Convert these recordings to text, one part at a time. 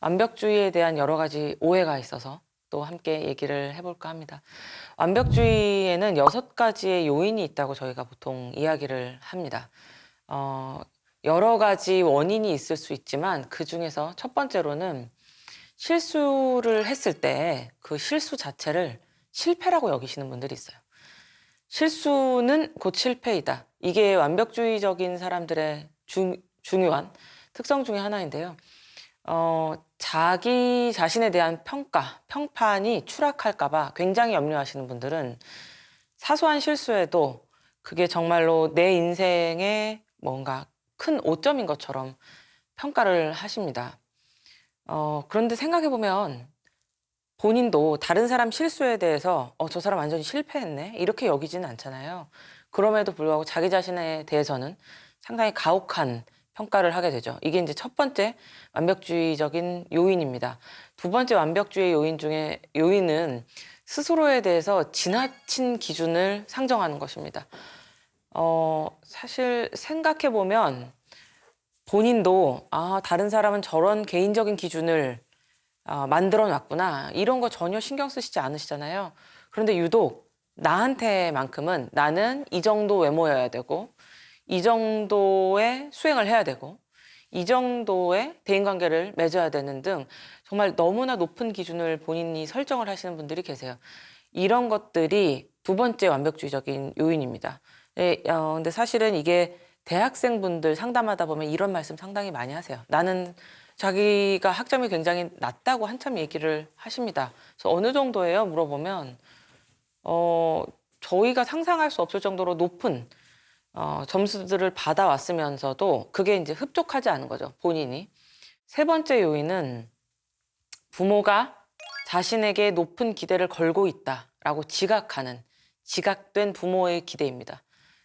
완벽주의에 대한 여러 가지 오해가 있어서 또 함께 얘기를 해볼까 합니다. 완벽주의에는 6가지의 요인이 있다고 저희가 보통 이야기를 합니다. 여러 가지 원인이 있을 수 있지만 그 중에서 첫 번째로는 실수를 했을 때 그 실수 자체를 실패라고 여기시는 분들이 있어요. 실수는 곧 실패이다. 이게 완벽주의적인 사람들의 중요한 특성 중에 하나인데요. 자기 자신에 대한 평판이 추락할까봐 굉장히 염려하시는 분들은 사소한 실수에도 그게 정말로 내 인생의 뭔가 큰 오점인 것처럼 평가를 하십니다. 그런데 생각해보면 본인도 다른 사람 실수에 대해서 저 사람 완전히 실패했네 이렇게 여기지는 않잖아요. 그럼에도 불구하고 자기 자신에 대해서는 상당히 가혹한 평가를 하게 되죠. 이게 이제 첫 번째 완벽주의적인 요인입니다. 두 번째 완벽주의 요인은 스스로에 대해서 지나친 기준을 상정하는 것입니다. 사실 생각해보면 본인도 다른 사람은 저런 개인적인 기준을 만들어 놨구나. 이런 거 전혀 신경 쓰시지 않으시잖아요. 그런데 유독 나한테만큼은 나는 이 정도 외모여야 되고 이 정도의 수행을 해야 되고 이 정도의 대인관계를 맺어야 되는 등 정말 너무나 높은 기준을 본인이 설정을 하시는 분들이 계세요. 이런 것들이 두 번째 완벽주의적인 요인입니다. 근데 사실은 이게 대학생분들 상담하다 보면 이런 말씀 상당히 많이 하세요. 나는 자기가 학점이 굉장히 낮다고 한참 얘기를 하십니다. 그래서 어느 정도예요? 물어보면 저희가 상상할 수 없을 정도로 높은 점수들을 받아왔으면서도 그게 이제 흡족하지 않은 거죠, 본인이. 세 번째 요인은 부모가 자신에게 높은 기대를 걸고 있다라고 지각된 부모의 기대입니다.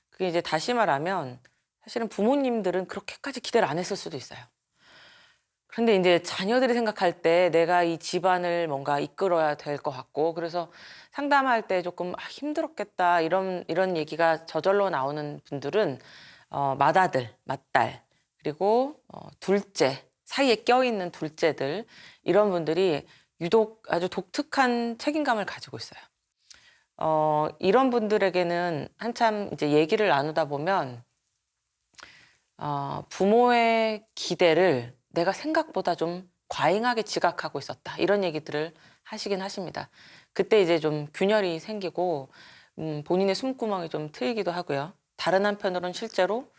그게 이제 다시 말하면 사실은 부모님들은 그렇게까지 기대를 안 했을 수도 있어요. 그런데 이제 자녀들이 생각할 때 내가 이 집안을 뭔가 이끌어야 될 것 같고 그래서 상담할 때 조금 힘들었겠다 이런 얘기가 저절로 나오는 분들은 맏아들, 맏딸 그리고 둘째 사이에 껴있는 둘째들 이런 분들이 유독 아주 독특한 책임감을 가지고 있어요. 이런 분들에게는 한참 이제 얘기를 나누다 보면 부모의 기대를 내가 생각보다 좀 과잉하게 지각하고 있었다. 이런 얘기들을 하시긴 하십니다. 그때 이제 좀 균열이 생기고 본인의 숨구멍이 좀 트이기도 하고요. 다른 한편으로는 실제로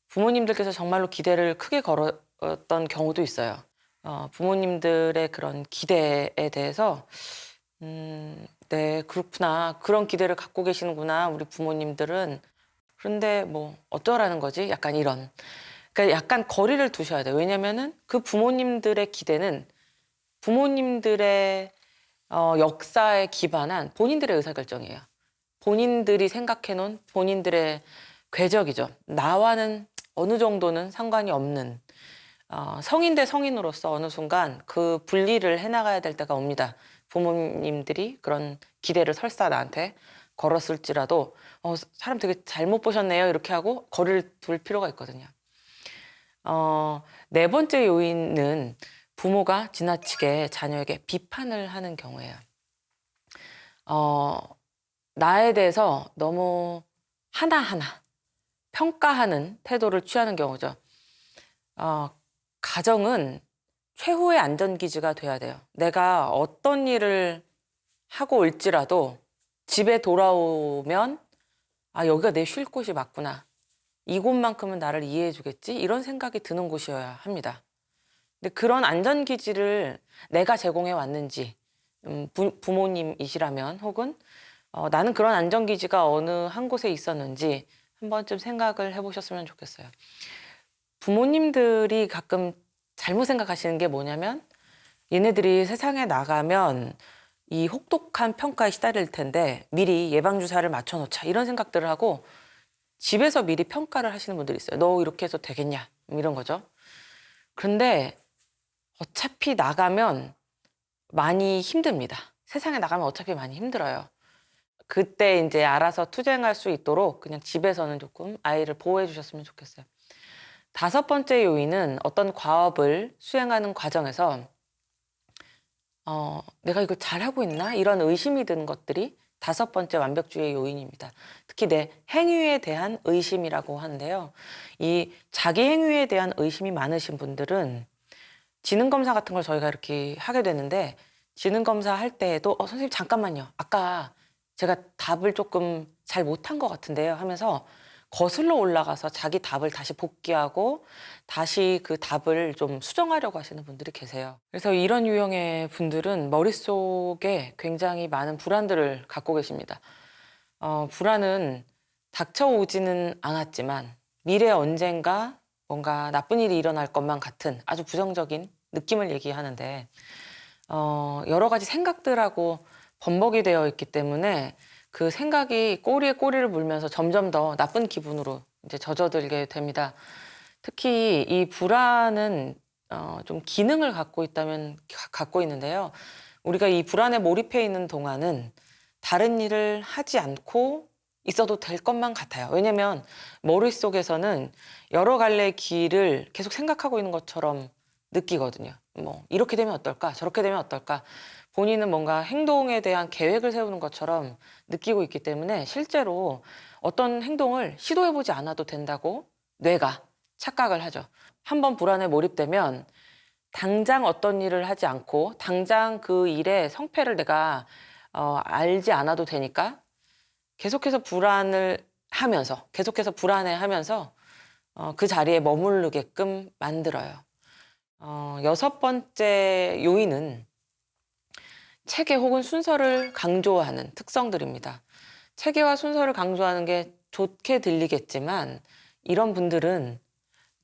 부모님들께서 정말로 기대를 크게 걸었던 경우도 있어요. 부모님들의 그런 기대에 대해서 네, 그렇구나. 그런 기대를 갖고 계시는구나. 우리 부모님들은. 그런데 뭐 어쩌라는 거지? 약간 이런. 그러니까 약간 거리를 두셔야 돼요. 왜냐면은 그 부모님들의 기대는 부모님들의 역사에 기반한 본인들의 의사결정이에요. 본인들이 생각해놓은 본인들의 궤적이죠. 나와는 어느 정도는 상관이 없는 성인 대 성인으로서 어느 순간 그 분리를 해나가야 될 때가 옵니다. 부모님들이 그런 기대를 설사 나한테 걸었을지라도 사람 되게 잘못 보셨네요. 이렇게 하고 거리를 둘 필요가 있거든요. 네 번째 요인은 부모가 지나치게 자녀에게 비판을 하는 경우예요. 나에 대해서 너무 하나하나 평가하는 태도를 취하는 경우죠. 가정은 최후의 안전기지가 돼야 돼요. 내가 어떤 일을 하고 올지라도 집에 돌아오면 여기가 내 쉴 곳이 맞구나. 이곳만큼은 나를 이해해 주겠지? 이런 생각이 드는 곳이어야 합니다. 근데 그런 안전기지를 내가 제공해 왔는지 부모님이시라면 혹은 나는 그런 안전기지가 어느 한 곳에 있었는지 한 번쯤 생각을 해보셨으면 좋겠어요. 부모님들이 가끔 잘못 생각하시는 게 뭐냐면 얘네들이 세상에 나가면 이 혹독한 평가에 시달릴 텐데 미리 예방주사를 맞춰놓자 이런 생각들을 하고 집에서 미리 평가를 하시는 분들이 있어요. 너 이렇게 해서 되겠냐 이런 거죠. 그런데 어차피 나가면 많이 힘듭니다. 세상에 나가면 어차피 많이 힘들어요. 그때 이제 알아서 투쟁할 수 있도록 그냥 집에서는 조금 아이를 보호해 주셨으면 좋겠어요. 다섯 번째 요인은 어떤 과업을 수행하는 과정에서 내가 이걸 잘하고 있나? 이런 의심이 드는 것들이 5번째 완벽주의의 요인입니다. 특히 내 행위에 대한 의심이라고 하는데요. 이 자기 행위에 대한 의심이 많으신 분들은 지능검사 같은 걸 저희가 이렇게 하게 되는데 지능검사 할 때에도 선생님 잠깐만요. 아까 제가 답을 조금 잘 못한 것 같은데요 하면서 거슬러 올라가서 자기 답을 다시 복귀하고 다시 그 답을 좀 수정하려고 하시는 분들이 계세요. 그래서 이런 유형의 분들은 머릿속에 굉장히 많은 불안들을 갖고 계십니다. 불안은 닥쳐오지는 않았지만 미래 언젠가 뭔가 나쁜 일이 일어날 것만 같은 아주 부정적인 느낌을 얘기하는데 여러 가지 생각들하고 범벅이 되어 있기 때문에 그 생각이 꼬리에 꼬리를 물면서 점점 더 나쁜 기분으로 이제 젖어들게 됩니다. 특히 이 불안은 좀 기능을 갖고 있다면 갖고 있는데요. 우리가 이 불안에 몰입해 있는 동안은 다른 일을 하지 않고 있어도 될 것만 같아요. 왜냐면 머릿속에서는 여러 갈래 길을 계속 생각하고 있는 것처럼 느끼거든요. 뭐 이렇게 되면 어떨까? 저렇게 되면 어떨까? 본인은 뭔가 행동에 대한 계획을 세우는 것처럼 느끼고 있기 때문에 실제로 어떤 행동을 시도해보지 않아도 된다고 뇌가 착각을 하죠. 한번 불안에 몰입되면 당장 어떤 일을 하지 않고 당장 그 일의 성패를 내가 알지 않아도 되니까 계속해서 불안을 하면서 계속해서 불안해하면서 그 자리에 머무르게끔 만들어요. 6번째 요인은 체계 혹은 순서를 강조하는 특성들입니다. 체계와 순서를 강조하는 게 좋게 들리겠지만 이런 분들은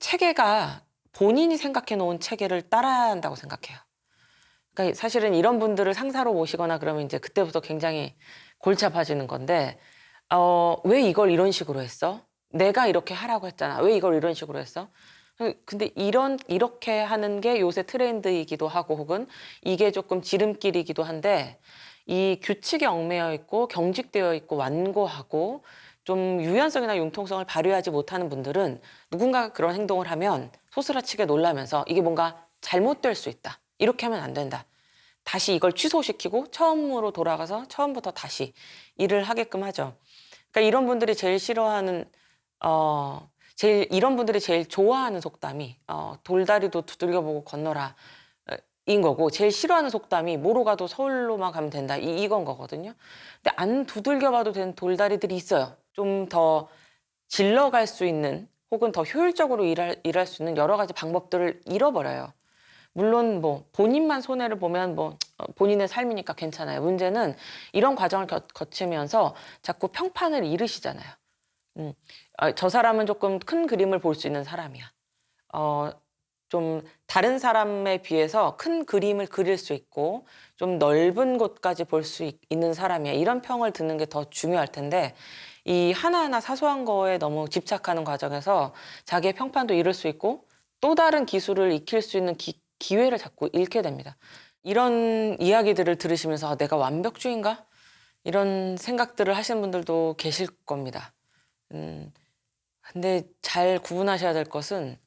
체계가 본인이 생각해 놓은 체계를 따라야 한다고 생각해요. 그러니까 사실은 이런 분들을 상사로 모시거나 그러면 이제 그때부터 굉장히 골치 아파지는 건데 왜 이걸 이런 식으로 했어? 내가 이렇게 하라고 했잖아. 왜 이걸 이런 식으로 했어? 근데 이렇게 하는 게 요새 트렌드이기도 하고 혹은 이게 조금 지름길이기도 한데 이 규칙에 얽매여 있고 경직되어 있고 완고하고 좀 유연성이나 융통성을 발휘하지 못하는 분들은 누군가가 그런 행동을 하면 소스라치게 놀라면서 이게 뭔가 잘못될 수 있다. 이렇게 하면 안 된다. 다시 이걸 취소시키고 처음으로 돌아가서 처음부터 다시 일을 하게끔 하죠. 그러니까 이런 분들이 제일 싫어하는 이런 분들이 제일 좋아하는 속담이 돌다리도 두들겨보고 건너라 인 거고 제일 싫어하는 속담이 뭐로 가도 서울로만 가면 된다 이건 거거든요. 근데 안 두들겨봐도 되는 돌다리들이 있어요. 좀 더 질러갈 수 있는 혹은 더 효율적으로 일할 수 있는 여러 가지 방법들을 잃어버려요. 물론 뭐 본인만 손해를 보면 뭐 본인의 삶이니까 괜찮아요. 문제는 이런 과정을 거치면서 자꾸 평판을 잃으시잖아요. 저 사람은 조금 큰 그림을 볼 수 있는 사람이야. 좀 다른 사람에 비해서 큰 그림을 그릴 수 있고 좀 넓은 곳까지 볼 수 있는 사람이야. 이런 평을 듣는 게 더 중요할 텐데 이 하나하나 사소한 거에 너무 집착하는 과정에서 자기의 평판도 잃을 수 있고 또 다른 기술을 익힐 수 있는 기회를 자꾸 잃게 됩니다. 이런 이야기들을 들으시면서 내가 완벽주의인가? 이런 생각들을 하시는 분들도 계실 겁니다. 근데 잘 구분하셔야 될 것은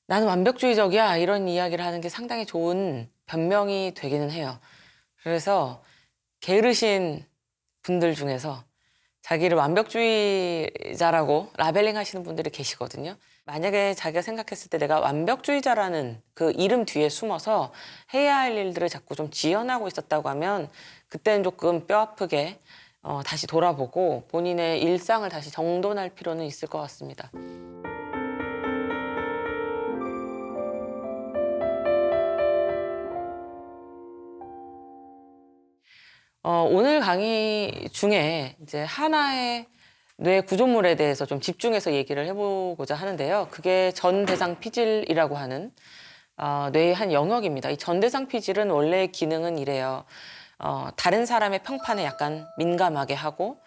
나는 완벽주의적이야 이런 이야기를 하는 게 상당히 좋은 변명이 되기는 해요. 그래서 게으르신 분들 중에서 자기를 완벽주의자라고 라벨링 하시는 분들이 계시거든요. 만약에 자기가 생각했을 때 내가 완벽주의자라는 그 이름 뒤에 숨어서 해야 할 일들을 자꾸 좀 지연하고 있었다고 하면 그때는 조금 뼈 아프게 다시 돌아보고 본인의 일상을 다시 정돈할 필요는 있을 것 같습니다. 오늘 강의 중에 이제 하나의 뇌 구조물에 대해서 좀 집중해서 얘기를 해보고자 하는데요. 그게 전대상 피질이라고 하는 뇌의 한 영역입니다. 이 전대상 피질은 원래 기능은 이래요. 다른 사람의 평판에 약간 민감하게 하고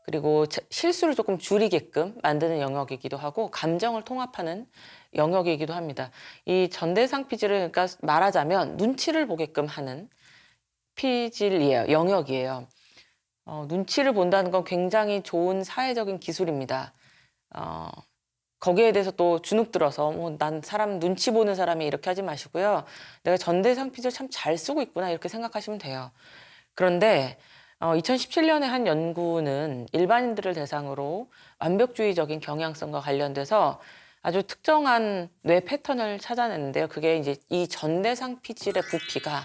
그리고 실수를 조금 줄이게끔 만드는 영역이기도 하고 감정을 통합하는 영역이기도 합니다. 이 전대상 피질을 그러니까 말하자면 눈치를 보게끔 하는 피질이에요. 영역이에요. 눈치를 본다는 건 굉장히 좋은 사회적인 기술입니다. 거기에 대해서 또 주눅 들어서 뭐 난 사람 눈치 보는 사람이 이렇게 하지 마시고요. 내가 전대상 퀴즈를 참 잘 쓰고 있구나 이렇게 생각하시면 돼요. 그런데 2017년에 한 연구는 일반인들을 대상으로 완벽주의적인 경향성과 관련돼서 아주 특정한 뇌 패턴을 찾아냈는데요. 그게 이제 이 전대상 피질의 부피가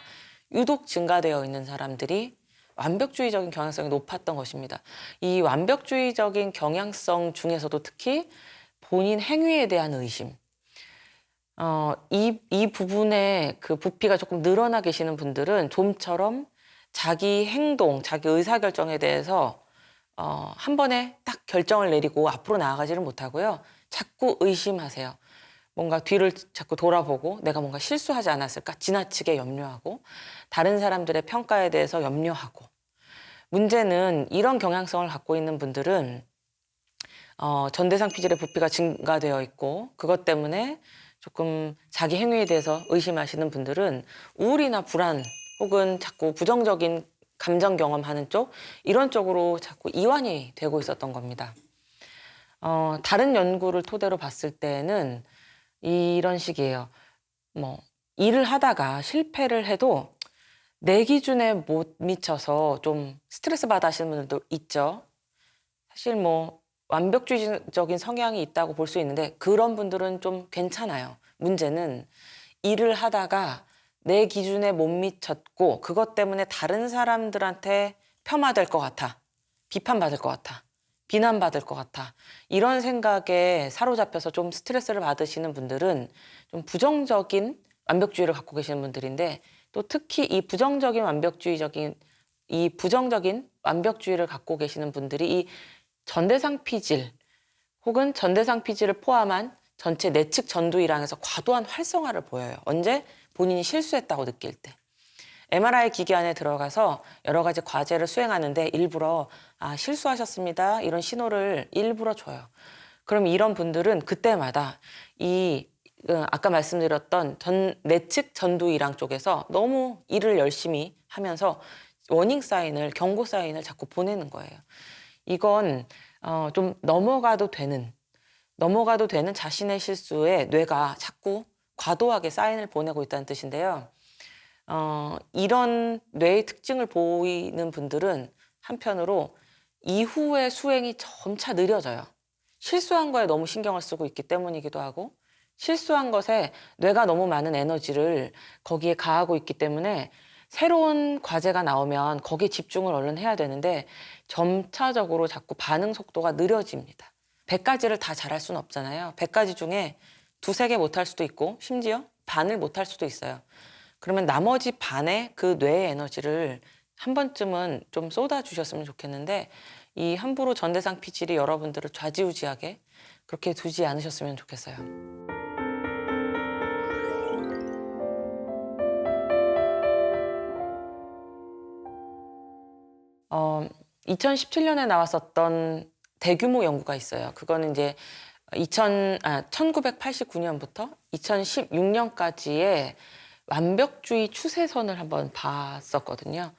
유독 증가되어 있는 사람들이 완벽주의적인 경향성이 높았던 것입니다. 이 완벽주의적인 경향성 중에서도 특히 본인 행위에 대한 의심, 이 부분에 그 부피가 조금 늘어나 계시는 분들은 좀처럼 자기 행동, 자기 의사결정에 대해서 한 번에 딱 결정을 내리고 앞으로 나아가지를 못하고요. 자꾸 의심하세요. 뭔가 뒤를 자꾸 돌아보고 내가 뭔가 실수하지 않았을까? 지나치게 염려하고 다른 사람들의 평가에 대해서 염려하고 문제는 이런 경향성을 갖고 있는 분들은 전대상 피질의 부피가 증가되어 있고 그것 때문에 조금 자기 행위에 대해서 의심하시는 분들은 우울이나 불안 혹은 자꾸 부정적인 감정 경험하는 쪽 이런 쪽으로 자꾸 이완이 되고 있었던 겁니다. 다른 연구를 토대로 봤을 때는 이런 식이에요. 뭐 일을 하다가 실패를 해도 내 기준에 못 미쳐서 좀 스트레스 받아 하시는 분들도 있죠. 사실 뭐 완벽주의적인 성향이 있다고 볼 수 있는데 그런 분들은 좀 괜찮아요. 문제는 일을 하다가 내 기준에 못 미쳤고 그것 때문에 다른 사람들한테 폄하될 것 같아. 비판받을 것 같아. 비난받을 것 같아. 이런 생각에 사로잡혀서 좀 스트레스를 받으시는 분들은 좀 부정적인 완벽주의를 갖고 계시는 분들인데 또 특히 이 부정적인 완벽주의를 갖고 계시는 분들이 이 전대상 피질 혹은 전대상 피질을 포함한 전체 내측 전두이랑에서 과도한 활성화를 보여요. 언제? 본인이 실수했다고 느낄 때. MRI 기기 안에 들어가서 여러 가지 과제를 수행하는데 일부러 실수하셨습니다. 이런 신호를 일부러 줘요. 그럼 이런 분들은 그때마다 아까 말씀드렸던 내측 전두이랑 쪽에서 너무 일을 열심히 하면서 워닝 사인을, 경고 사인을 자꾸 보내는 거예요. 이건 좀 넘어가도 되는 자신의 실수에 뇌가 자꾸 과도하게 사인을 보내고 있다는 뜻인데요. 이런 뇌의 특징을 보이는 분들은 한편으로 이후의 수행이 점차 느려져요. 실수한 거에 너무 신경을 쓰고 있기 때문이기도 하고 실수한 것에 뇌가 너무 많은 에너지를 거기에 가하고 있기 때문에 새로운 과제가 나오면 거기에 집중을 얼른 해야 되는데 점차적으로 자꾸 반응 속도가 느려집니다. 100가지를 다 잘할 수는 없잖아요. 100가지 중에 두세 개 못할 수도 있고 심지어 반을 못할 수도 있어요. 그러면 나머지 반의 그 뇌의 에너지를 한 번쯤은 좀 쏟아주셨으면 좋겠는데 이 함부로 전대상 피질이 여러분들을 좌지우지하게 그렇게 두지 않으셨으면 좋겠어요. 2017년에 나왔었던 대규모 연구가 있어요. 그거는 이제 1989년부터 2016년까지의 완벽주의 추세선을 한번 봤었거든요.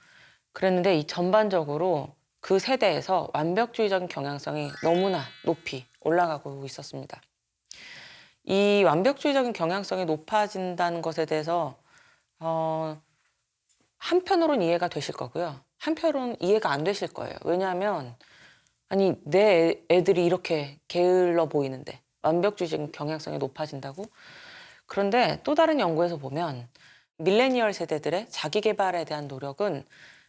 그랬는데 이 전반적으로 그 세대에서 완벽주의적인 경향성이 너무나 높이 올라가고 있었습니다. 이 완벽주의적인 경향성이 높아진다는 것에 대해서 한편으로는 이해가 되실 거고요. 한편으로는 이해가 안 되실 거예요. 왜냐하면 아니 내 애들이 이렇게 게을러 보이는데 완벽주의적인 경향성이 높아진다고? 그런데 또 다른 연구에서 보면 밀레니얼 세대들의 자기 개발에 대한 노력은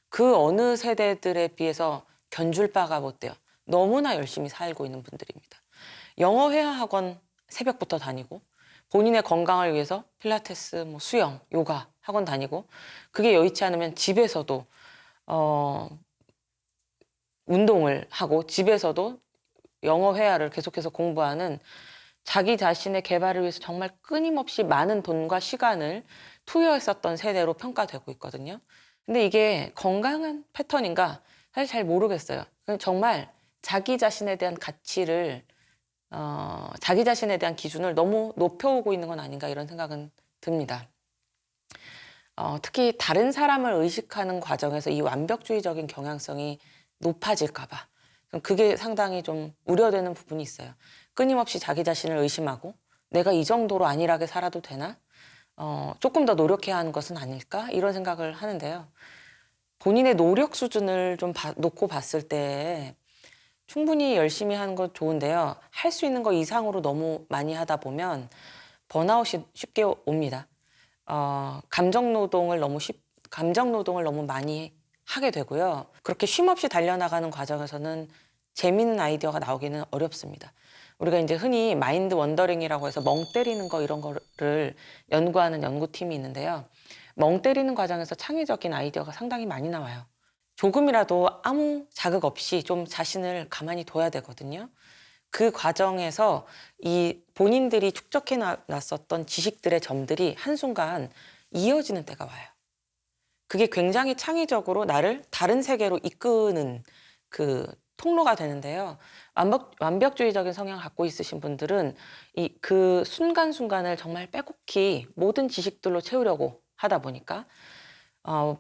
그 어느 세대들에 비해서 견줄 바가 못 돼요. 너무나 열심히 살고 있는 분들입니다. 영어 회화 학원 새벽부터 다니고 본인의 건강을 위해서 필라테스, 수영, 요가 학원 다니고 그게 여의치 않으면 집에서도 운동을 하고 집에서도 영어 회화를 계속해서 공부하는 자기 자신의 개발을 위해서 정말 끊임없이 많은 돈과 시간을 투여했었던 세대로 평가되고 있거든요. 근데 이게 건강한 패턴인가 사실 잘 모르겠어요. 정말 자기 자신에 대한 가치를 자기 자신에 대한 기준을 너무 높여오고 있는 건 아닌가 이런 생각은 듭니다. 특히 다른 사람을 의식하는 과정에서 이 완벽주의적인 경향성이 높아질까 봐 그게 상당히 좀 우려되는 부분이 있어요. 끊임없이 자기 자신을 의심하고 내가 이 정도로 안일하게 살아도 되나? 조금 더 노력해야 하는 것은 아닐까? 이런 생각을 하는데요. 본인의 노력 수준을 좀 놓고 봤을 때 충분히 열심히 하는 건 좋은데요. 할 수 있는 거 이상으로 너무 많이 하다 보면 번아웃이 쉽게 옵니다. 감정 노동을 너무 많이 하게 되고요. 그렇게 쉼없이 달려나가는 과정에서는 재미있는 아이디어가 나오기는 어렵습니다. 우리가 이제 흔히 마인드 원더링이라고 해서 멍 때리는 거 이런 거를 연구하는 연구팀이 있는데요. 멍 때리는 과정에서 창의적인 아이디어가 상당히 많이 나와요. 조금이라도 아무 자극 없이 좀 자신을 가만히 둬야 되거든요. 그 과정에서 이 본인들이 축적해 놨었던 지식들의 점들이 한순간 이어지는 때가 와요. 그게 굉장히 창의적으로 나를 다른 세계로 이끄는 그 통로가 되는데요. 완벽주의적인 성향을 갖고 있으신 분들은 그 순간순간을 정말 빼곡히 모든 지식들로 채우려고 하다 보니까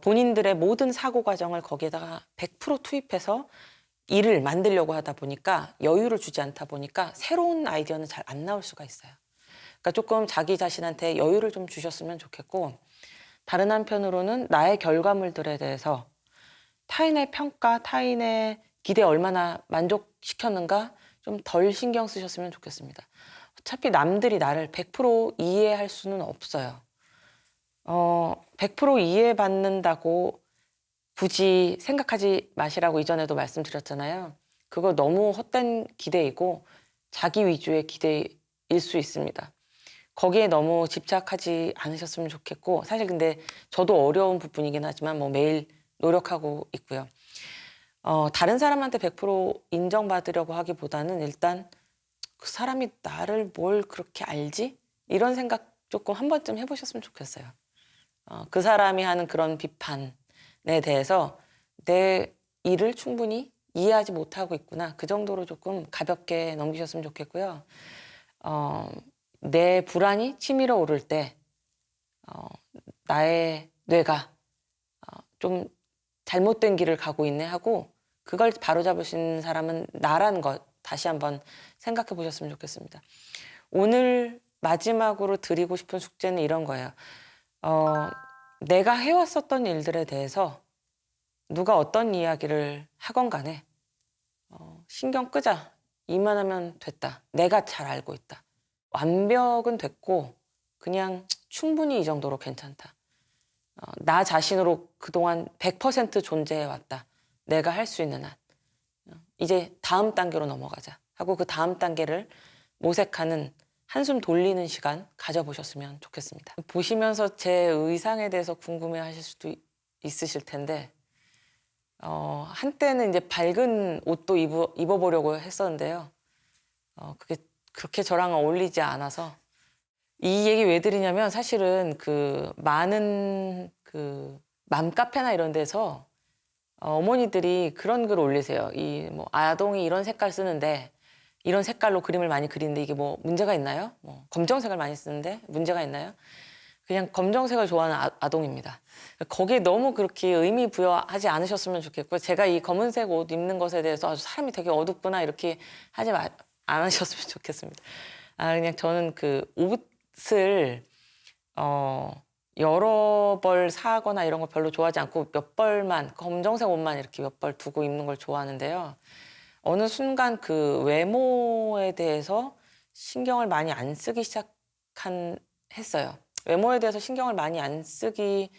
본인들의 모든 사고 과정을 거기에다가 100% 투입해서 일을 만들려고 하다 보니까 여유를 주지 않다 보니까 새로운 아이디어는 잘 안 나올 수가 있어요. 그러니까 조금 자기 자신한테 여유를 좀 주셨으면 좋겠고, 다른 한편으로는 나의 결과물들에 대해서 타인의 평가, 타인의 기대에 얼마나 만족시켰는가 좀 덜 신경 쓰셨으면 좋겠습니다. 어차피 남들이 나를 100% 이해할 수는 없어요. 100% 이해받는다고 굳이 생각하지 마시라고 이전에도 말씀드렸잖아요. 그거 너무 헛된 기대이고 자기 위주의 기대일 수 있습니다. 거기에 너무 집착하지 않으셨으면 좋겠고, 사실 근데 저도 어려운 부분이긴 하지만 뭐 매일 노력하고 있고요. 다른 사람한테 100% 인정받으려고 하기보다는 일단 그 사람이 나를 뭘 그렇게 알지? 이런 생각 조금 한 번쯤 해보셨으면 좋겠어요. 그 사람이 하는 그런 비판에 대해서 내 일을 충분히 이해하지 못하고 있구나. 그 정도로 조금 가볍게 넘기셨으면 좋겠고요. 내 불안이 치밀어 오를 때 나의 뇌가 좀 잘못된 길을 가고 있네 하고 그걸 바로잡을 수 있는 사람은 나라는 것 다시 한번 생각해 보셨으면 좋겠습니다. 오늘 마지막으로 드리고 싶은 숙제는 이런 거예요. 내가 해왔었던 일들에 대해서 누가 어떤 이야기를 하건 간에 신경 끄자. 이만하면 됐다. 내가 잘 알고 있다. 완벽은 됐고 그냥 충분히 이 정도로 괜찮다. 나 자신으로 그동안 100% 존재해왔다. 내가 할 수 있는 한. 이제 다음 단계로 넘어가자 하고 그 다음 단계를 모색하는 한숨 돌리는 시간 가져보셨으면 좋겠습니다. 보시면서 제 의상에 대해서 궁금해하실 수도 있으실 텐데 한때는 이제 밝은 옷도 입어보려고 했었는데요. 그게 그렇게 저랑 어울리지 않아서 이 얘기 왜 드리냐면 사실은 그 많은 그 맘카페나 이런 데서 어머니들이 그런 글 올리세요. 이 뭐 아동이 이런 색깔 쓰는데 이런 색깔로 그림을 많이 그리는데 이게 뭐 문제가 있나요? 뭐 검정색을 많이 쓰는데 문제가 있나요? 그냥 검정색을 좋아하는 아동입니다. 거기에 너무 그렇게 의미 부여하지 않으셨으면 좋겠고 제가 이 검은색 옷 입는 것에 대해서 아주 사람이 되게 어둡구나 이렇게 하지 않으셨으면 좋겠습니다. 그냥 저는 그 옷을 여러 벌 사거나 이런 거 별로 좋아하지 않고 몇 벌만 검정색 옷만 이렇게 몇 벌 두고 입는 걸 좋아하는데요. 어느 순간 그 외모에 대해서 신경을 많이 안 쓰기 했어요. 외모에 대해서 신경을 많이 안 쓰기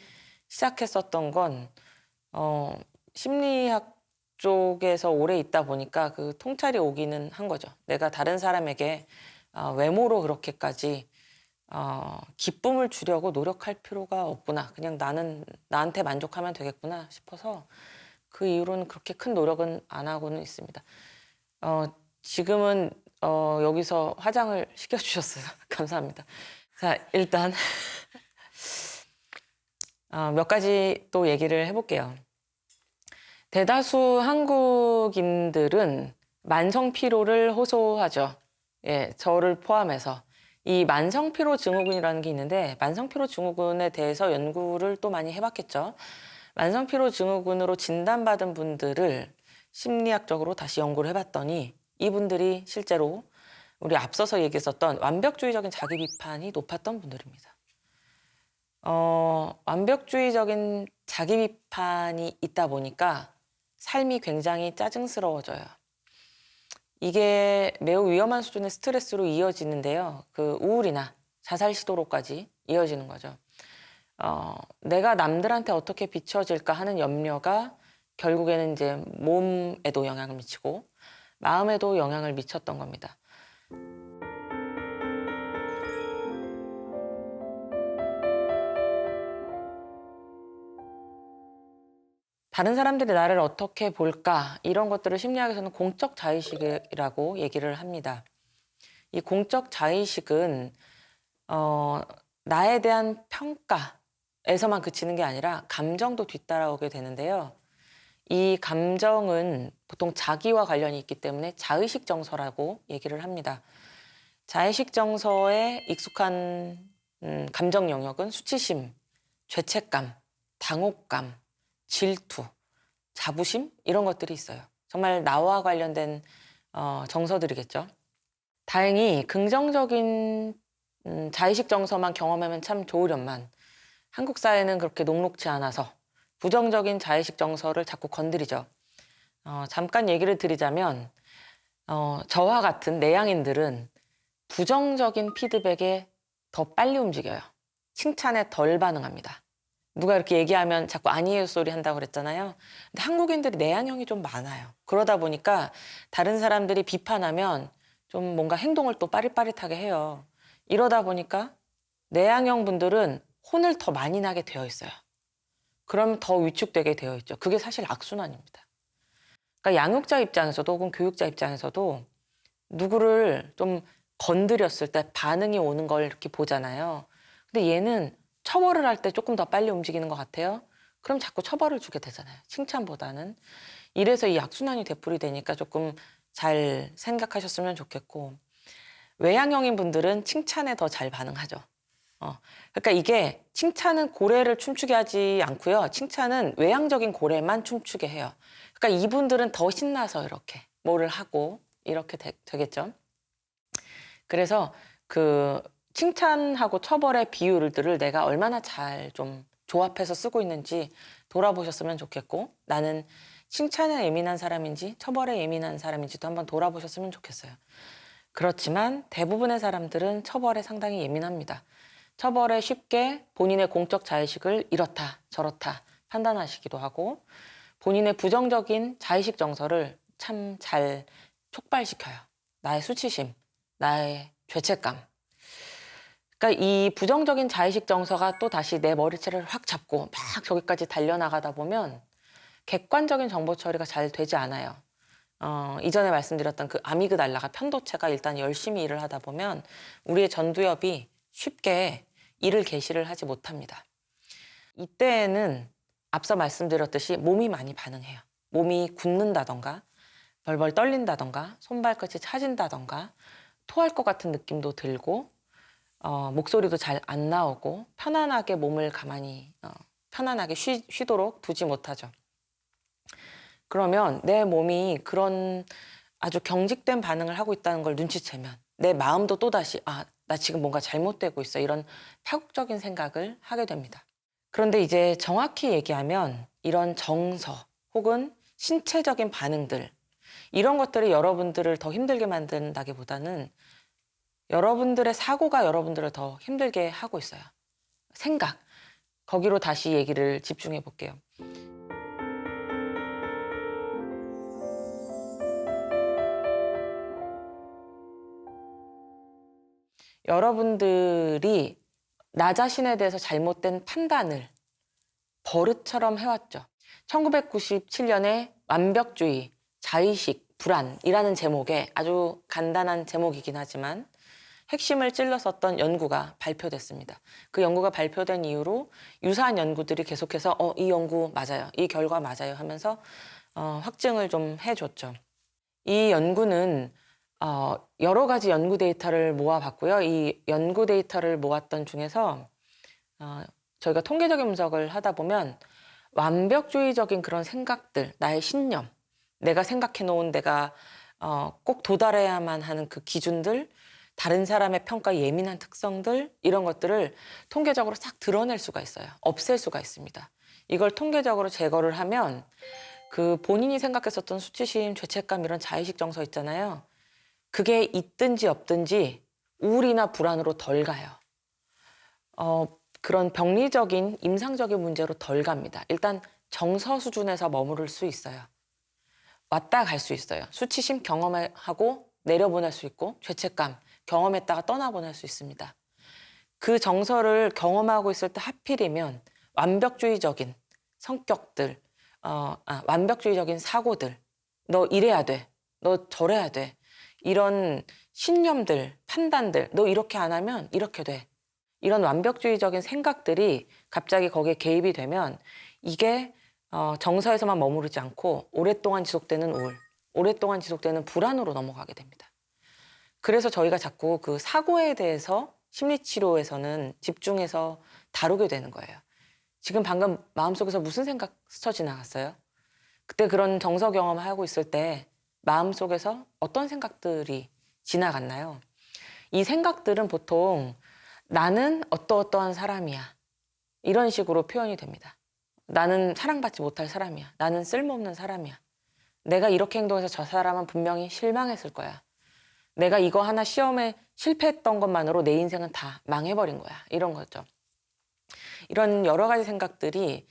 시작했었던 건 심리학 쪽에서 오래 있다 보니까 그 통찰이 오기는 한 거죠. 내가 다른 사람에게 외모로 그렇게까지 기쁨을 주려고 노력할 필요가 없구나. 그냥 나는 나한테 만족하면 되겠구나 싶어서 그 이후로는 그렇게 큰 노력은 안 하고는 있습니다. 지금은 여기서 화장을 시켜주셨어요. 감사합니다. 자, 일단 몇 가지 또 얘기를 해볼게요. 대다수 한국인들은 만성 피로를 호소하죠. 예, 저를 포함해서. 이 만성 피로 증후군이라는 게 있는데 만성 피로 증후군에 대해서 연구를 또 많이 해봤겠죠. 만성 피로 증후군으로 진단받은 분들을 심리학적으로 다시 연구를 해봤더니 이분들이 실제로 우리 앞서서 얘기했었던 완벽주의적인 자기 비판이 높았던 분들입니다. 완벽주의적인 자기 비판이 있다 보니까 삶이 굉장히 짜증스러워져요. 이게 매우 위험한 수준의 스트레스로 이어지는데요. 그 우울이나 자살 시도로까지 이어지는 거죠. 내가 남들한테 어떻게 비춰질까 하는 염려가 결국에는 이제 몸에도 영향을 미치고 마음에도 영향을 미쳤던 겁니다. 다른 사람들이 나를 어떻게 볼까 이런 것들을 심리학에서는 공적 자의식이라고 얘기를 합니다. 이 공적 자의식은 나에 대한 평가에서만 그치는 게 아니라 감정도 뒤따라오게 되는데요. 이 감정은 보통 자기와 관련이 있기 때문에 자의식 정서라고 얘기를 합니다. 자의식 정서에 익숙한 감정 영역은 수치심, 죄책감, 당혹감, 질투, 자부심 이런 것들이 있어요. 정말 나와 관련된 정서들이겠죠. 다행히 긍정적인 자의식 정서만 경험하면 참 좋으련만 한국 사회는 그렇게 녹록지 않아서 부정적인 자의식 정서를 자꾸 건드리죠. 잠깐 얘기를 드리자면 저와 같은 내향인들은 부정적인 피드백에 더 빨리 움직여요. 칭찬에 덜 반응합니다. 누가 이렇게 얘기하면 자꾸 아니에요 소리 한다고 그랬잖아요. 근데 한국인들이 내향형이 좀 많아요. 그러다 보니까 다른 사람들이 비판하면 좀 뭔가 행동을 또 빠릿빠릿하게 해요. 이러다 보니까 내향형 분들은 혼을 더 많이 나게 되어 있어요. 그럼 더 위축되게 되어 있죠. 그게 사실 악순환입니다. 그러니까 양육자 입장에서도 혹은 교육자 입장에서도 누구를 좀 건드렸을 때 반응이 오는 걸 이렇게 보잖아요. 근데 얘는 처벌을 할 때 조금 더 빨리 움직이는 것 같아요. 그럼 자꾸 처벌을 주게 되잖아요. 칭찬보다는. 이래서 이 악순환이 되풀이 되니까 조금 잘 생각하셨으면 좋겠고, 외향형인 분들은 칭찬에 더 잘 반응하죠. 그러니까 이게 칭찬은 고래를 춤추게 하지 않고요. 칭찬은 외향적인 고래만 춤추게 해요. 그러니까 이분들은 더 신나서 이렇게 뭐를 하고 이렇게 되겠죠. 그래서 그 칭찬하고 처벌의 비율들을 내가 얼마나 잘 좀 조합해서 쓰고 있는지 돌아보셨으면 좋겠고, 나는 칭찬에 예민한 사람인지 처벌에 예민한 사람인지도 한번 돌아보셨으면 좋겠어요. 그렇지만 대부분의 사람들은 처벌에 상당히 예민합니다. 처벌에 쉽게 본인의 공적 자의식을 이렇다 저렇다 판단하시기도 하고, 본인의 부정적인 자의식 정서를 참 잘 촉발시켜요. 나의 수치심, 나의 죄책감. 그러니까 이 부정적인 자의식 정서가 또 다시 내 머리채를 확 잡고 막 저기까지 달려나가다 보면 객관적인 정보 처리가 잘 되지 않아요. 이전에 말씀드렸던 그 아미그달라가 편도체가 일단 열심히 일을 하다 보면 우리의 전두엽이 쉽게 일을 개시를 하지 못합니다. 이때에는 앞서 말씀드렸듯이 몸이 많이 반응해요. 몸이 굳는다던가 벌벌 떨린다던가 손발끝이 차진다던가 토할 것 같은 느낌도 들고 목소리도 잘 안 나오고 편안하게 몸을 가만히 편안하게 쉬도록 두지 못하죠. 그러면 내 몸이 그런 아주 경직된 반응을 하고 있다는 걸 눈치채면 내 마음도 또다시 나 지금 뭔가 잘못되고 있어 이런 파국적인 생각을 하게 됩니다. 그런데 이제 정확히 얘기하면 이런 정서 혹은 신체적인 반응들 이런 것들이 여러분들을 더 힘들게 만든다기보다는 여러분들의 사고가 여러분들을 더 힘들게 하고 있어요. 생각. 거기로 다시 얘기를 집중해 볼게요. 여러분들이 나 자신에 대해서 잘못된 판단을 버릇처럼 해왔죠. 1997년에 완벽주의, 자의식, 불안이라는 제목의 아주 간단한 제목이긴 하지만 핵심을 찔러썼던 연구가 발표됐습니다. 그 연구가 발표된 이후로 유사한 연구들이 계속해서 이 연구 맞아요. 이 결과 맞아요 하면서 확증을 좀 해줬죠. 이 연구는 여러 가지 연구 데이터를 모아봤고요. 이 연구 데이터를 모았던 중에서 저희가 통계적인 분석을 하다 보면 완벽주의적인 그런 생각들, 나의 신념, 내가 생각해놓은 내가 꼭 도달해야만 하는 그 기준들, 다른 사람의 평가에 예민한 특성들 이런 것들을 통계적으로 싹 드러낼 수가 있어요. 없앨 수가 있습니다. 이걸 통계적으로 제거를 하면 그 본인이 생각했었던 수치심, 죄책감 이런 자의식 정서 있잖아요. 그게 있든지 없든지 우울이나 불안으로 덜 가요. 그런 병리적인 임상적인 문제로 덜 갑니다. 일단 정서 수준에서 머무를 수 있어요. 왔다 갈 수 있어요. 수치심 경험하고 내려보낼 수 있고 죄책감 경험했다가 떠나보낼 수 있습니다. 그 정서를 경험하고 있을 때 하필이면 완벽주의적인 성격들, 완벽주의적인 사고들, 너 이래야 돼, 너 저래야 돼, 이런 신념들, 판단들, 너 이렇게 안 하면 이렇게 돼. 이런 완벽주의적인 생각들이 갑자기 거기에 개입이 되면 이게 정서에서만 머무르지 않고 오랫동안 지속되는 우울, 오랫동안 지속되는 불안으로 넘어가게 됩니다. 그래서 저희가 자꾸 그 사고에 대해서 심리치료에서는 집중해서 다루게 되는 거예요. 지금 방금 마음속에서 무슨 생각 스쳐 지나갔어요? 그때 그런 정서 경험을 하고 있을 때 마음속에서 어떤 생각들이 지나갔나요? 이 생각들은 보통 나는 어떠어떠한 사람이야. 이런 식으로 표현이 됩니다. 나는 사랑받지 못할 사람이야. 나는 쓸모없는 사람이야. 내가 이렇게 행동해서 저 사람은 분명히 실망했을 거야. 내가 이거 하나 시험에 실패했던 것만으로 내 인생은 다 망해버린 거야. 이런 거죠. 이런 여러 가지 생각들이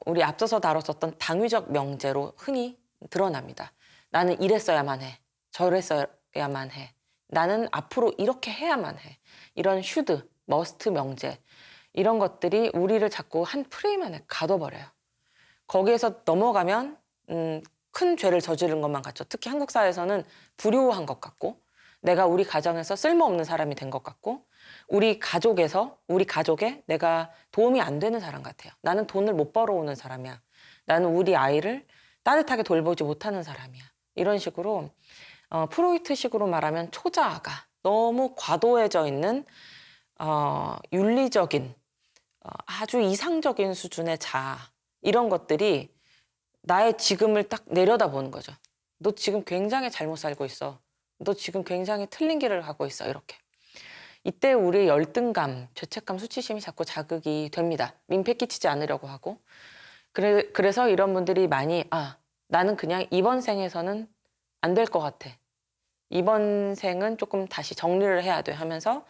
우리 앞서서 다뤘었던 당위적 명제로 흔히 드러납니다. 나는 이랬어야만 해. 저랬어야만 해. 나는 앞으로 이렇게 해야만 해. 이런 슈드, 머스트 명제 이런 것들이 우리를 자꾸 한 프레임 안에 가둬버려요. 거기에서 넘어가면 큰 죄를 저지른 것만 같죠. 특히 한국 사회에서는 불효한 것 같고 내가 우리 가정에서 쓸모없는 사람이 된 것 같고 우리 가족에 내가 도움이 안 되는 사람 같아요. 나는 돈을 못 벌어오는 사람이야. 나는 우리 아이를 따뜻하게 돌보지 못하는 사람이야. 이런 식으로 프로이트식으로 말하면 초자아가 너무 과도해져 있는 윤리적인 아주 이상적인 수준의 자아 이런 것들이 나의 지금을 딱 내려다보는 거죠. 너 지금 굉장히 잘못 살고 있어. 너 지금 굉장히 틀린 길을 가고 있어. 이렇게. 이때 우리의 열등감, 죄책감, 수치심이 자꾸 자극이 됩니다. 민폐 끼치지 않으려고 하고. 그래서 이런 분들이 많이 나는 그냥 이번 생에서는 안 될 것 같아. 이번 생은 조금 다시 정리를 해야 돼 하면서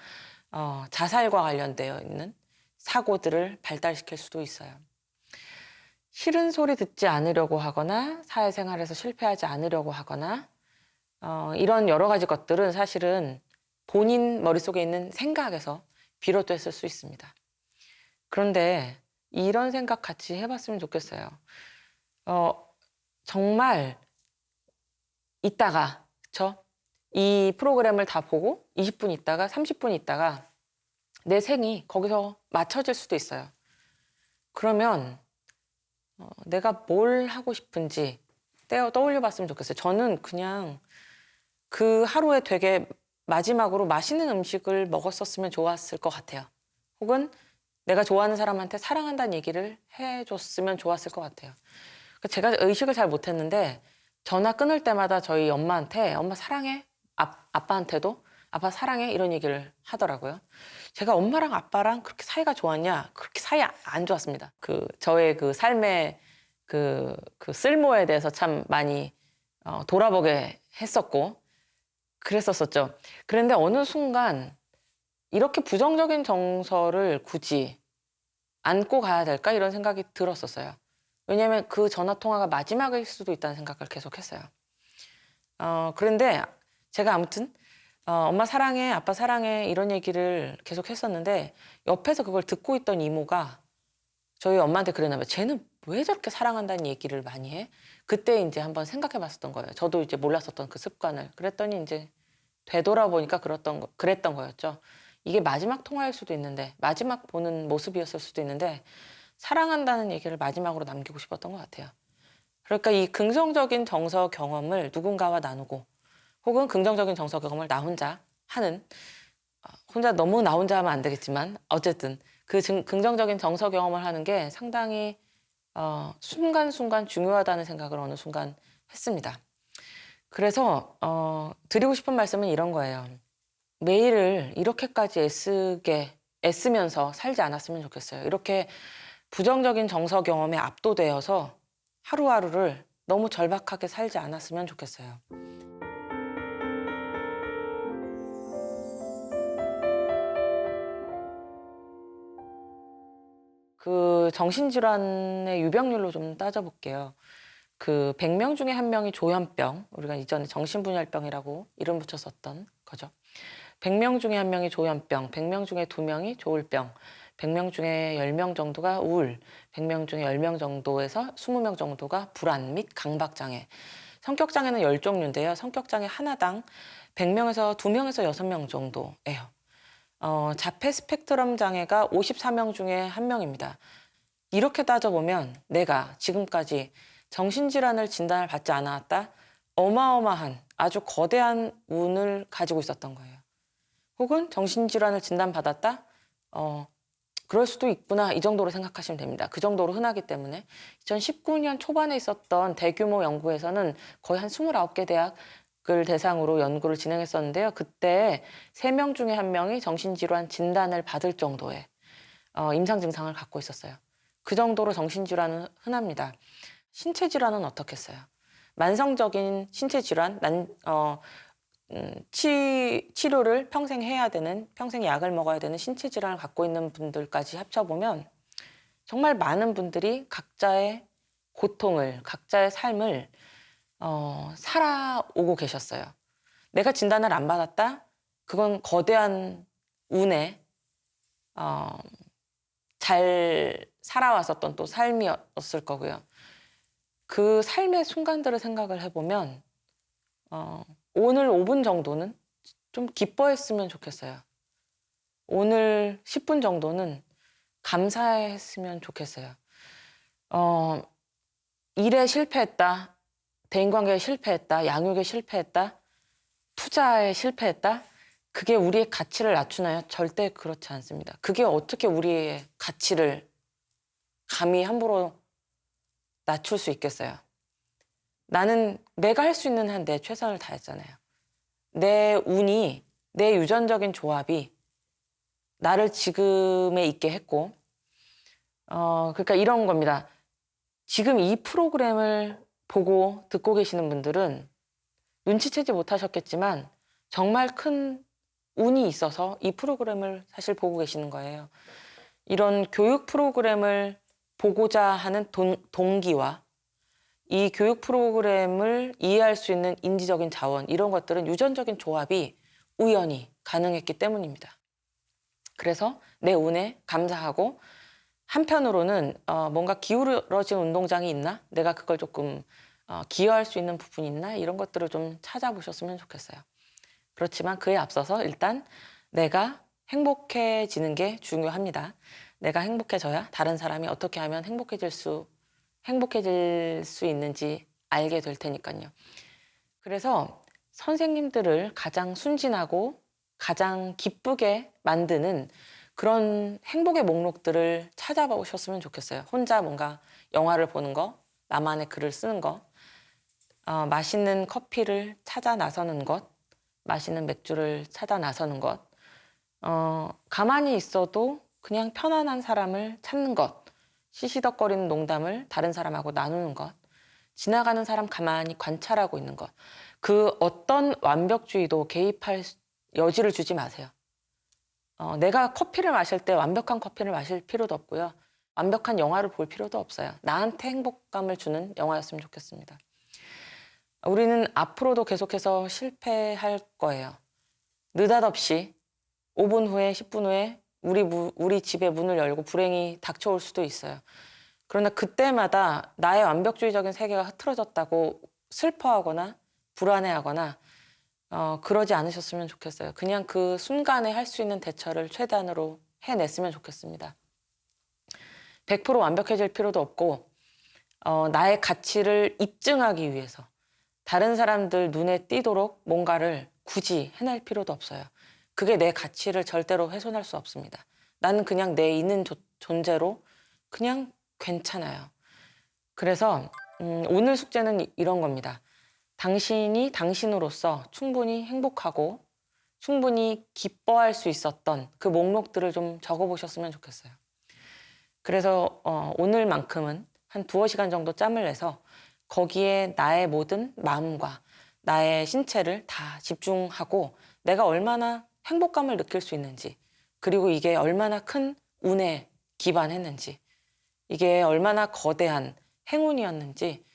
자살과 관련되어 있는 사고들을 발달시킬 수도 있어요. 싫은 소리 듣지 않으려고 하거나 사회생활에서 실패하지 않으려고 하거나 이런 여러 가지 것들은 사실은 본인 머릿속에 있는 생각에서 비롯됐을 수 있습니다. 그런데 이런 생각 같이 해봤으면 좋겠어요. 정말 있다가 그쵸? 이 프로그램을 다 보고 20분 있다가 30분 있다가 내 생이 거기서 맞춰질 수도 있어요. 그러면 내가 뭘 하고 싶은지 떠올려 봤으면 좋겠어요. 저는 그냥 그 하루에 되게 마지막으로 맛있는 음식을 먹었었으면 좋았을 것 같아요. 혹은 내가 좋아하는 사람한테 사랑한다는 얘기를 해줬으면 좋았을 것 같아요. 제가 의식을 잘 못했는데 전화 끊을 때마다 저희 엄마한테 엄마 사랑해? 아빠한테도 아빠 사랑해? 이런 얘기를 하더라고요. 제가 엄마랑 아빠랑 그렇게 사이가 좋았냐? 그렇게 사이 안 좋았습니다. 저의 그 삶의 그 쓸모에 대해서 참 많이 돌아보게 했었고 그랬었었죠. 그런데 어느 순간 이렇게 부정적인 정서를 굳이 안고 가야 될까? 이런 생각이 들었었어요. 왜냐하면 그 전화 통화가 마지막일 수도 있다는 생각을 계속 했어요. 그런데 제가 아무튼 엄마 사랑해, 아빠 사랑해 이런 얘기를 계속 했었는데 옆에서 그걸 듣고 있던 이모가 저희 엄마한테 그랬나 봐요. 쟤는 왜 저렇게 사랑한다는 얘기를 많이 해? 그때 이제 한번 생각해 봤었던 거예요. 저도 이제 몰랐었던 그 습관을. 그랬더니 이제 되돌아보니까 그랬던 거였죠. 이게 마지막 통화일 수도 있는데 마지막 보는 모습이었을 수도 있는데 사랑한다는 얘기를 마지막으로 남기고 싶었던 것 같아요. 그러니까 이 긍정적인 정서 경험을 누군가와 나누고 혹은 긍정적인 정서 경험을 나 혼자 하는 혼자 너무 나 혼자 하면 안 되겠지만 어쨌든 그 긍정적인 정서 경험을 하는 게 상당히 순간순간 중요하다는 생각을 어느 순간 했습니다. 그래서 드리고 싶은 말씀은 이런 거예요. 매일을 이렇게까지 애쓰면서 살지 않았으면 좋겠어요. 이렇게 부정적인 정서 경험에 압도되어서 하루하루를 너무 절박하게 살지 않았으면 좋겠어요. 그 정신질환의 유병률로 좀 따져볼게요. 그 100명 중에 한 명이 조현병, 우리가 이전에 정신분열병이라고 이름 붙였었던 거죠. 100명 중에 한 명이 조현병, 100명 중에 2명이 조울병, 100명 중에 10명 정도가 우울, 100명 중에 10명 정도에서 20명 정도가 불안 및 강박장애. 성격장애는 10종류인데요. 성격장애 하나당 100명에서 2명에서 6명 정도예요. 자폐 스펙트럼 장애가 54명 중에 1명입니다. 이렇게 따져보면 내가 지금까지 정신질환을 진단을 받지 않았다? 어마어마한 아주 거대한 운을 가지고 있었던 거예요. 혹은 정신질환을 진단받았다? 그럴 수도 있구나 이 정도로 생각하시면 됩니다. 그 정도로 흔하기 때문에 2019년 초반에 있었던 대규모 연구에서는 거의 한 29개 대학을 대상으로 연구를 진행했었는데요. 그때 3명 중에 1명이 정신질환 진단을 받을 정도의 임상 증상을 갖고 있었어요. 그 정도로 정신질환은 흔합니다. 신체 질환은 어떻겠어요? 만성적인 신체 질환, 치료를 평생 해야 되는, 평생 약을 먹어야 되는 신체 질환을 갖고 있는 분들까지 합쳐보면 정말 많은 분들이 각자의 고통을, 각자의 삶을 살아오고 계셨어요. 내가 진단을 안 받았다? 그건 거대한 운에 잘 살아왔었던 또 삶이었을 거고요. 그 삶의 순간들을 생각을 해보면 오늘 5분 정도는 좀 기뻐했으면 좋겠어요. 오늘 10분 정도는 감사했으면 좋겠어요. 일에 실패했다, 대인관계에 실패했다, 양육에 실패했다, 투자에 실패했다. 그게 우리의 가치를 낮추나요? 절대 그렇지 않습니다. 그게 어떻게 우리의 가치를 감히 함부로 낮출 수 있겠어요? 나는 내가 할 수 있는 한 내 최선을 다했잖아요. 내 운이, 내 유전적인 조합이 나를 지금에 있게 했고, 그러니까 이런 겁니다. 지금 이 프로그램을 보고 듣고 계시는 분들은 눈치채지 못하셨겠지만 정말 큰 운이 있어서 이 프로그램을 사실 보고 계시는 거예요. 이런 교육 프로그램을 보고자 하는 동기와 이 교육 프로그램을 이해할 수 있는 인지적인 자원, 이런 것들은 유전적인 조합이 우연히 가능했기 때문입니다. 그래서 내 운에 감사하고, 한편으로는 뭔가 기울어진 운동장이 있나? 내가 그걸 조금 기여할 수 있는 부분이 있나? 이런 것들을 좀 찾아보셨으면 좋겠어요. 그렇지만 그에 앞서서 일단 내가 행복해지는 게 중요합니다. 내가 행복해져야 다른 사람이 어떻게 하면 행복해질 수 있는지 알게 될 테니까요. 그래서 선생님들을 가장 순진하고 가장 기쁘게 만드는 그런 행복의 목록들을 찾아보셨으면 좋겠어요. 혼자 뭔가 영화를 보는 거, 나만의 글을 쓰는 거, 맛있는 커피를 찾아 나서는 것, 맛있는 맥주를 찾아 나서는 것, 가만히 있어도 그냥 편안한 사람을 찾는 것, 시시덕거리는 농담을 다른 사람하고 나누는 것, 지나가는 사람 가만히 관찰하고 있는 것, 그 어떤 완벽주의도 개입할 여지를 주지 마세요. 내가 커피를 마실 때 완벽한 커피를 마실 필요도 없고요. 완벽한 영화를 볼 필요도 없어요. 나한테 행복감을 주는 영화였으면 좋겠습니다. 우리는 앞으로도 계속해서 실패할 거예요. 느닷없이 5분 후에, 10분 후에 우리 집의 문을 열고 불행이 닥쳐올 수도 있어요. 그러나 그때마다 나의 완벽주의적인 세계가 흐트러졌다고 슬퍼하거나 불안해하거나 그러지 않으셨으면 좋겠어요. 그냥 그 순간에 할 수 있는 대처를 최대한으로 해냈으면 좋겠습니다. 100% 완벽해질 필요도 없고 나의 가치를 입증하기 위해서 다른 사람들 눈에 띄도록 뭔가를 굳이 해낼 필요도 없어요. 그게 내 가치를 절대로 훼손할 수 없습니다. 나는 그냥 내 있는 존재로 그냥 괜찮아요. 그래서 오늘 숙제는 이런 겁니다. 당신이 당신으로서 충분히 행복하고 충분히 기뻐할 수 있었던 그 목록들을 좀 적어보셨으면 좋겠어요. 그래서 오늘만큼은 한 2~5시간 정도 짬을 내서 거기에 나의 모든 마음과 나의 신체를 다 집중하고 내가 얼마나 행복감을 느낄 수 있는지, 그리고 이게 얼마나 큰 운에 기반했는지, 이게 얼마나 거대한 행운이었는지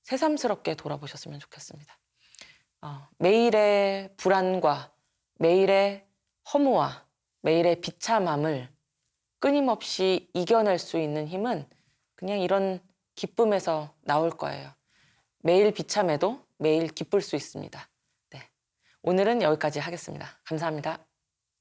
새삼스럽게 돌아보셨으면 좋겠습니다. 매일의 불안과 매일의 허무와 매일의 비참함을 끊임없이 이겨낼 수 있는 힘은 그냥 이런 기쁨에서 나올 거예요. 매일 비참해도 매일 기쁠 수 있습니다. 네. 오늘은 여기까지 하겠습니다. 감사합니다.